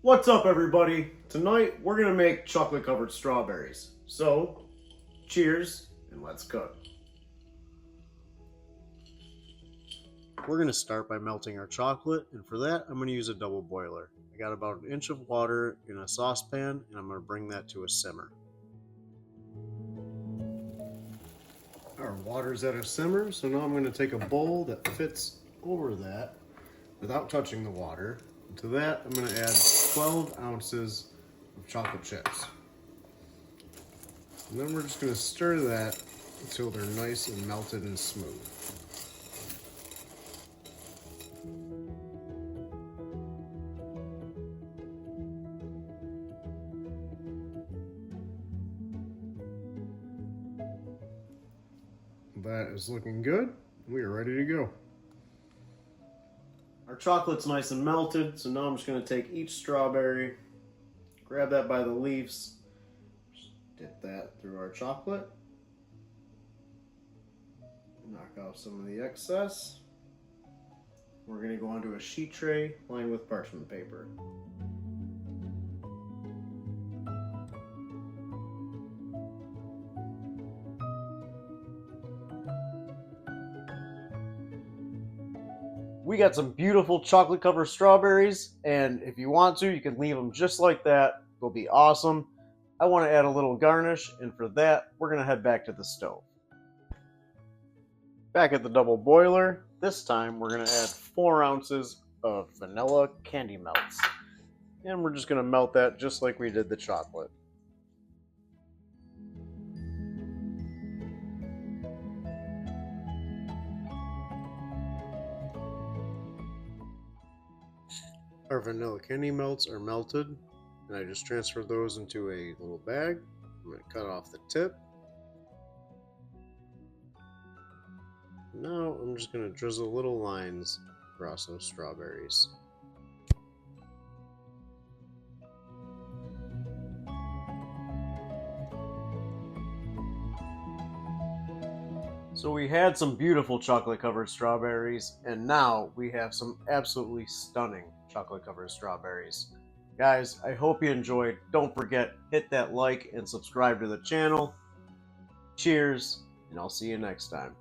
What's up, everybody? Tonight we're gonna make chocolate covered strawberries. So, cheers and let's cook. We're gonna start by melting our chocolate, and for that I'm gonna use a double boiler. I got about an inch of water in a saucepan, and I'm gonna bring that to a simmer. Our water's at a simmer, so now I'm gonna take a bowl that fits over that without touching the water. To that, I'm going to add 12 ounces of chocolate chips. And then we're just going to stir that until they're nice and melted and smooth. That is looking good. We are ready to go. Our chocolate's nice and melted, so now I'm just going to take each strawberry, grab that by the leaves, just dip that through our chocolate, knock off some of the excess. We're going to go onto a sheet tray lined with parchment paper. We got some beautiful chocolate covered strawberries, and if you want to, you can leave them just like that. They'll be awesome. I want to add a little garnish, and for that, we're going to head back to the stove. Back at the double boiler, this time we're going to add 4 ounces of vanilla candy melts. And we're just going to melt that just like we did the chocolate. Our vanilla candy melts are melted, and I just transferred those into a little bag. I'm going to cut off the tip. Now I'm just going to drizzle little lines across those strawberries. So we had some beautiful chocolate covered strawberries, and now we have some absolutely stunning chocolate covered strawberries. Guys, I hope you enjoyed. Don't forget, hit that like and subscribe to the channel. Cheers, and I'll see you next time.